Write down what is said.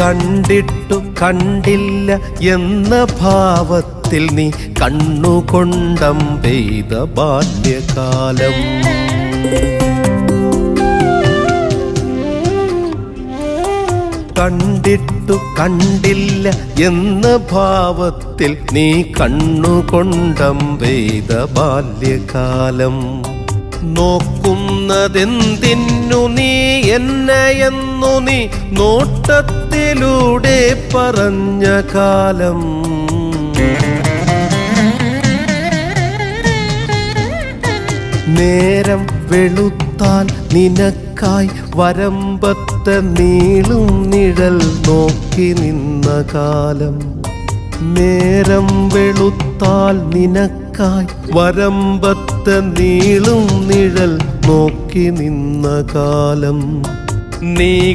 കണ്ടിട്ടു കണ്ടില്ല എന്ന ഭാവത്തിൽ നീ കണ്ണുകൊണ്ടം പെയ്ത ബാല്യകാലം. കണ്ടിട്ടു കണ്ടില്ല എന്ന ഭാവത്തിൽ നീ കണ്ണുകൊണ്ടം പെയ്ത ബാല്യകാലം. നോക്കുന്നതെന്തിന്നു നീ എന്നെയെന്നു നീ നോട്ടത്തിലൂടെ പറഞ്ഞ കാലം. നേരം വെളുത്താൽ നിനക്കായി വരമ്പത്തെ നീളും നിഴൽ നോക്കി നിന്ന കാലം. നേരം വെളുത്താൽ നിനക്കായി വരമ്പത്തെ നീളും നിഴൽ നോക്കി നിന്ന കാലം. നീ